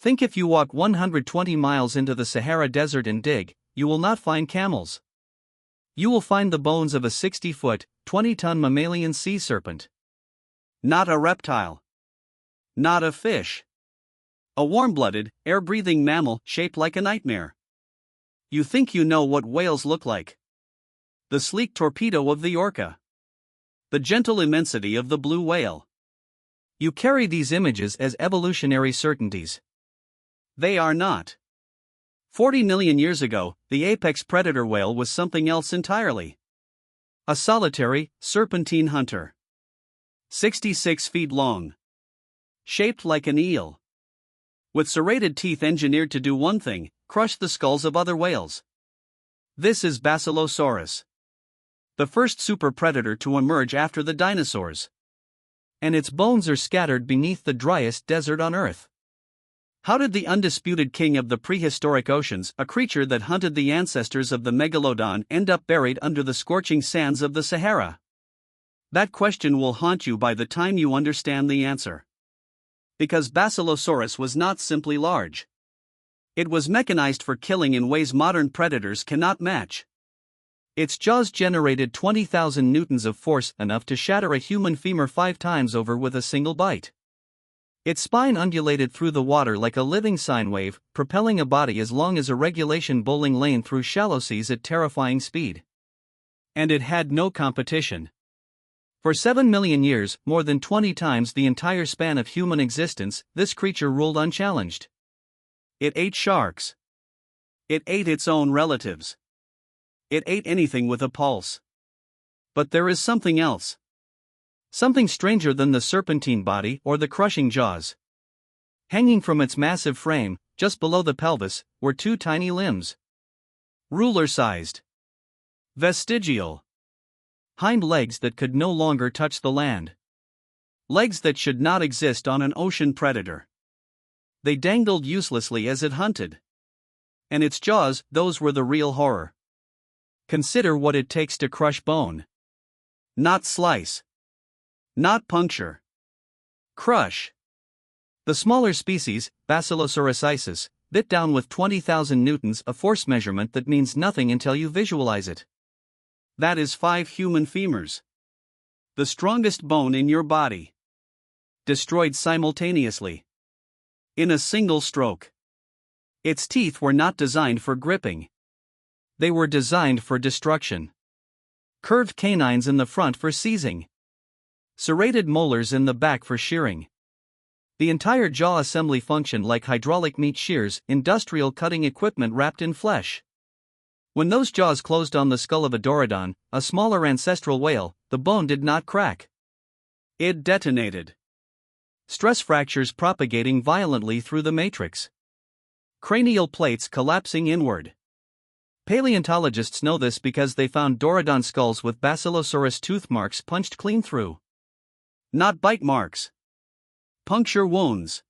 Think if you walk 120 miles into the Sahara Desert and dig, you will not find camels. You will find the bones of a 60-foot, 20-ton mammalian sea serpent. Not a reptile. Not a fish. A warm-blooded, air-breathing mammal shaped like a nightmare. You think you know what whales look like. The sleek torpedo of the orca. The gentle immensity of the blue whale. You carry these images as evolutionary certainties. They are not. 40 million years ago, the apex predator whale was something else entirely. A solitary, serpentine hunter. 66 feet long. Shaped like an eel. With serrated teeth engineered to do one thing: crush the skulls of other whales. This is Basilosaurus. The first super predator to emerge after the dinosaurs. And its bones are scattered beneath the driest desert on Earth. How did the undisputed king of the prehistoric oceans, a creature that hunted the ancestors of the Megalodon, end up buried under the scorching sands of the Sahara? That question will haunt you by the time you understand the answer. Because Basilosaurus was not simply large. It was mechanized for killing in ways modern predators cannot match. Its jaws generated 20,000 newtons of force, enough to shatter a human femur 5 times over with a single bite. Its spine undulated through the water like a living sine wave, propelling a body as long as a regulation bowling lane through shallow seas at terrifying speed. And it had no competition. For 7 million years, more than 20 times the entire span of human existence, this creature ruled unchallenged. It ate sharks. It ate its own relatives. It ate anything with a pulse. But there is something else. Something stranger than the serpentine body or the crushing jaws. Hanging from its massive frame, just below the pelvis, were 2 tiny limbs. Ruler-sized. Vestigial. Hind legs that could no longer touch the land. Legs that should not exist on an ocean predator. They dangled uselessly as it hunted. And its jaws, those were the real horror. Consider what it takes to crush bone. Not slice. Not puncture. Crush. The smaller species, Basilosaurus, bit down with 20,000 newtons, a force measurement that means nothing until you visualize it. That is 5 human femurs. The strongest bone in your body. Destroyed simultaneously. In a single stroke. Its teeth were not designed for gripping. They were designed for destruction. Curved canines in the front for seizing. Serrated molars in the back for shearing. The entire jaw assembly functioned like hydraulic meat shears, industrial cutting equipment wrapped in flesh. When those jaws closed on the skull of a Dorodon, a smaller ancestral whale, the bone did not crack. It detonated. Stress fractures propagating violently through the matrix. Cranial plates collapsing inward. Paleontologists know this because they found Dorodon skulls with Basilosaurus tooth marks punched clean through. Not bite marks. Puncture wounds.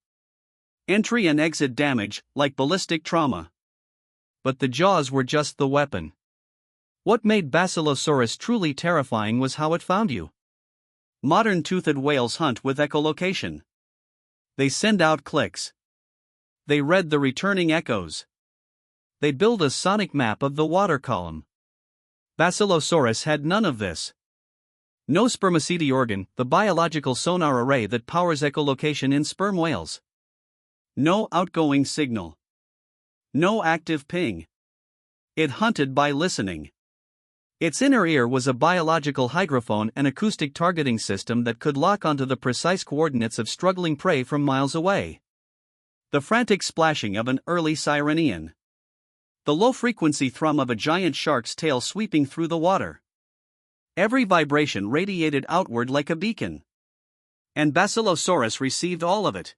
Entry and exit damage, like ballistic trauma. But the jaws were just the weapon. What made Basilosaurus truly terrifying was how it found you. Modern toothed whales hunt with echolocation. They send out clicks. They read the returning echoes. They build a sonic map of the water column. Basilosaurus had none of this. No spermaceti organ, the biological sonar array that powers echolocation in sperm whales. No outgoing signal. No active ping. It hunted by listening. Its inner ear was a biological hydrophone and acoustic targeting system that could lock onto the precise coordinates of struggling prey from miles away. The frantic splashing of an early sirenian. The low-frequency thrum of a giant shark's tail sweeping through the water. Every vibration radiated outward like a beacon. And Basilosaurus received all of it.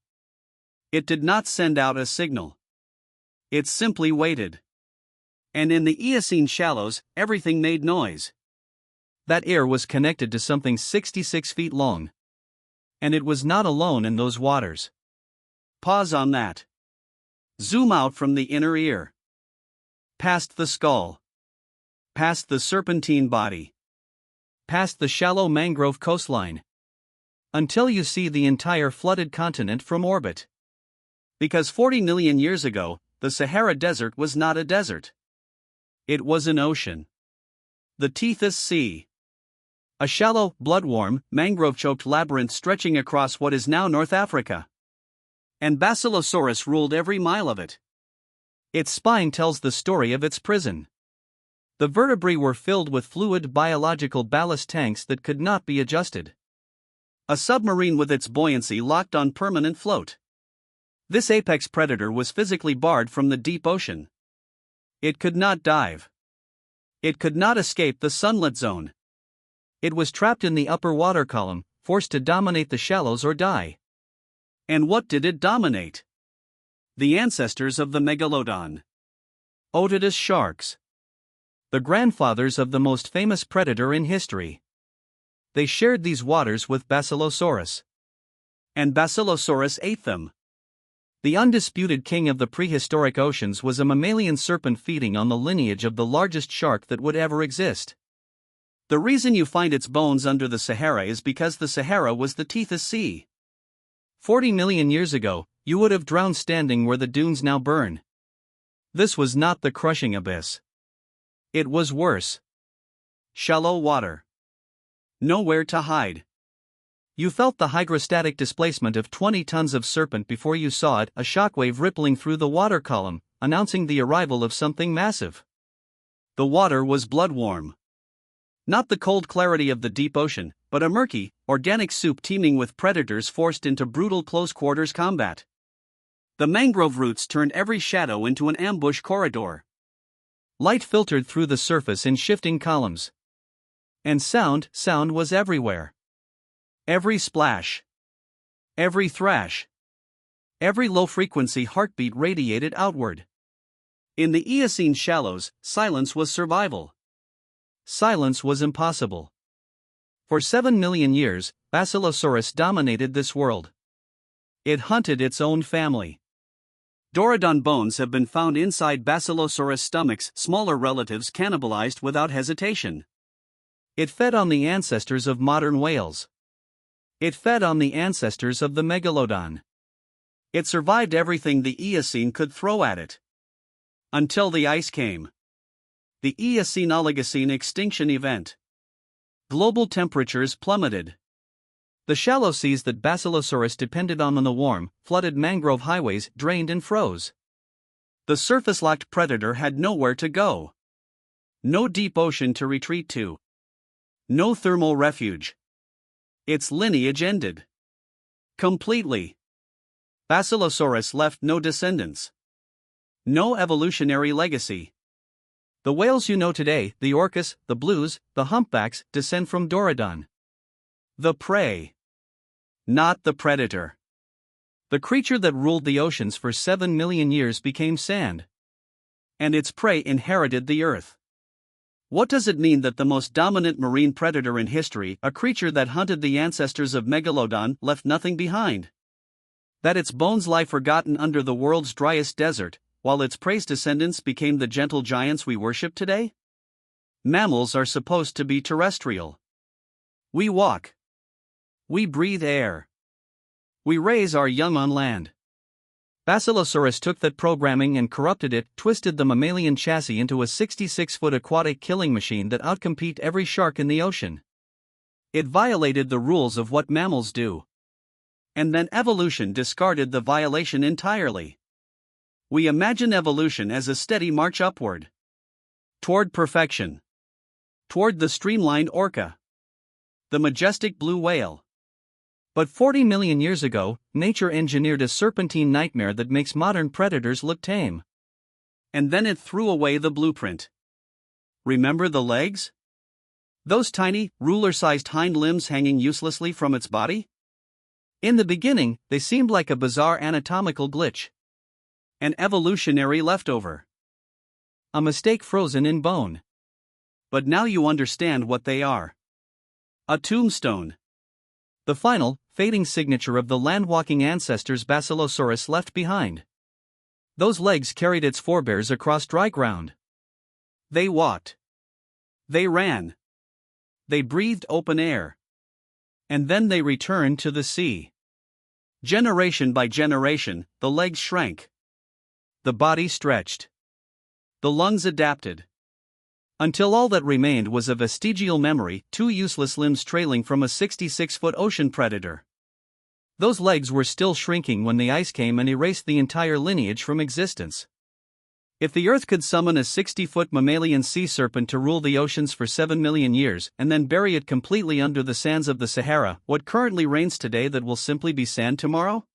It did not send out a signal. It simply waited. And in the Eocene shallows, everything made noise. That ear was connected to something 66 feet long. And it was not alone in those waters. Pause on that. Zoom out from the inner ear. Past the skull. Past the serpentine body. Past the shallow mangrove coastline. Until you see the entire flooded continent from orbit. Because 40 million years ago, the Sahara Desert was not a desert. It was an ocean. The Tethys Sea. A shallow, blood-warm, mangrove-choked labyrinth stretching across what is now North Africa. And Basilosaurus ruled every mile of it. Its spine tells the story of its prison. The vertebrae were filled with fluid biological ballast tanks that could not be adjusted. A submarine with its buoyancy locked on permanent float. This apex predator was physically barred from the deep ocean. It could not dive. It could not escape the sunlit zone. It was trapped in the upper water column, forced to dominate the shallows or die. And what did it dominate? The ancestors of the Megalodon. Otodus sharks. The grandfathers of the most famous predator in history. They shared these waters with Basilosaurus. And Basilosaurus ate them. The undisputed king of the prehistoric oceans was a mammalian serpent feeding on the lineage of the largest shark that would ever exist. The reason you find its bones under the Sahara is because the Sahara was the Tethys Sea. 40 million years ago, you would have drowned standing where the dunes now burn. This was not the crushing abyss. It was worse. Shallow water. Nowhere to hide. You felt the hydrostatic displacement of 20 tons of serpent before you saw it, a shockwave rippling through the water column, announcing the arrival of something massive. The water was blood-warm. Not the cold clarity of the deep ocean, but a murky, organic soup teeming with predators forced into brutal close-quarters combat. The mangrove roots turned every shadow into an ambush corridor. Light filtered through the surface in shifting columns. And sound was everywhere. Every splash. Every thrash. Every low-frequency heartbeat radiated outward. In the Eocene shallows, silence was survival. Silence was impossible. For 7 million years, Basilosaurus dominated this world. It hunted its own family. Dorodon bones have been found inside Basilosaurus stomachs, smaller relatives cannibalized without hesitation. It fed on the ancestors of modern whales. It fed on the ancestors of the Megalodon. It survived everything the Eocene could throw at it. Until the ice came. The Eocene-Oligocene extinction event. Global temperatures plummeted. The shallow seas that Basilosaurus depended on the warm, flooded mangrove highways drained and froze. The surface-locked predator had nowhere to go. No deep ocean to retreat to. No thermal refuge. Its lineage ended. Completely. Basilosaurus left no descendants. No evolutionary legacy. The whales you know today, the orcas, the blues, the humpbacks, descend from Dorodon. The prey. Not the predator. The creature that ruled the oceans for 7 million years became sand. And its prey inherited the earth. What does it mean that the most dominant marine predator in history, a creature that hunted the ancestors of Megalodon, left nothing behind? That its bones lie forgotten under the world's driest desert, while its prey's descendants became the gentle giants we worship today? Mammals are supposed to be terrestrial. We walk. We breathe air. We raise our young on land. Basilosaurus took that programming and corrupted it, twisted the mammalian chassis into a 66-foot aquatic killing machine that outcompete every shark in the ocean. It violated the rules of what mammals do. And then evolution discarded the violation entirely. We imagine evolution as a steady march upward. Toward perfection. Toward the streamlined orca. The majestic blue whale. But 40 million years ago, nature engineered a serpentine nightmare that makes modern predators look tame. And then it threw away the blueprint. Remember the legs? Those tiny, ruler-sized hind limbs hanging uselessly from its body? In the beginning, they seemed like a bizarre anatomical glitch. An evolutionary leftover. A mistake frozen in bone. But now you understand what they are. A tombstone. The final, fading signature of the land-walking ancestors Basilosaurus left behind. Those legs carried its forebears across dry ground. They walked. They ran. They breathed open air. And then they returned to the sea. Generation by generation, the legs shrank. The body stretched. The lungs adapted. Until all that remained was a vestigial memory, two useless limbs trailing from a 66-foot ocean predator. Those legs were still shrinking when the ice came and erased the entire lineage from existence. If the Earth could summon a 60-foot mammalian sea serpent to rule the oceans for 7 million years and then bury it completely under the sands of the Sahara, what currently reigns today that will simply be sand tomorrow?